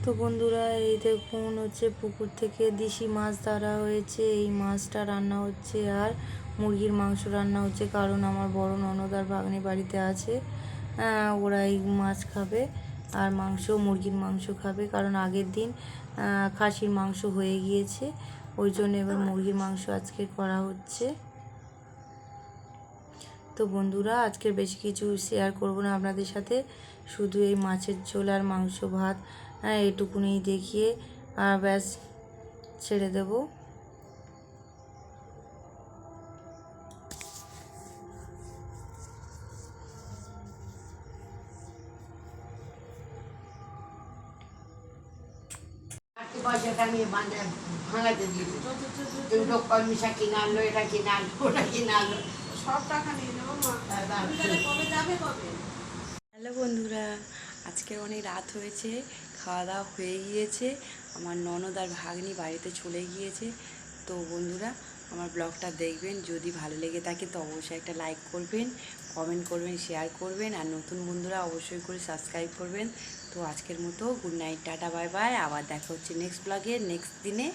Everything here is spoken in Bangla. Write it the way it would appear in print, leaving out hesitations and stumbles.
তো বন্ধুরা এই দেখুন হচ্ছে পুকুর থেকে দেশি মাছ ধরা হয়েছে। এই মাছটা রান্না হচ্ছে আর মুরগির মাংস রান্না হচ্ছে, কারণ আমার বড় ননদ আর ভাগ্নি বাড়িতে আছে। ওরা এই মাছ খাবে আর মাংস, মুরগির মাংস খাবে, কারণ আগের দিন খাসির মাংস হয়ে গিয়েছে, ওই জন্য এবার মুরগির মাংস আজকে করা হচ্ছে। তো বন্ধুরা আজকে বেশি কিছু শেয়ার করব না আপনাদের সাথে, শুধু এই মাছের ঝোল আর মাংস ভাত এটুকুনি দেখিয়ে আর ব্যাস ছেড়ে দেব। পয়সাটা আমি ভাঙাতে দিয়েছি, তুমি লোক মিশা কিনে আনলো, এটা কিনে আনলো, ওটা কিনে আনলো, সব টাকা নিয়ে নেবো। কবে যাবে কবে? হ্যালো বন্ধুরা, আজকে অনেক রাত হয়েছে, খাওয়া দাওয়া হয়ে গিয়েছে, আমার ননদ আর ভাগ্নি বাড়িতে চলে গিয়েছে। তো বন্ধুরা আমার ব্লগটা দেখবেন, যদি ভালো লেগে থাকে তো অবশ্যই একটা লাইক করবেন, কমেন্ট করবেন, শেয়ার করবেন, আর নতুন বন্ধুরা অবশ্যই করে সাবস্ক্রাইব করবেন। তো আজকের মতো good night, tata, bye bye. আবার দেখা হচ্ছে নেক্সট ব্লগে নেক্সট দিনে।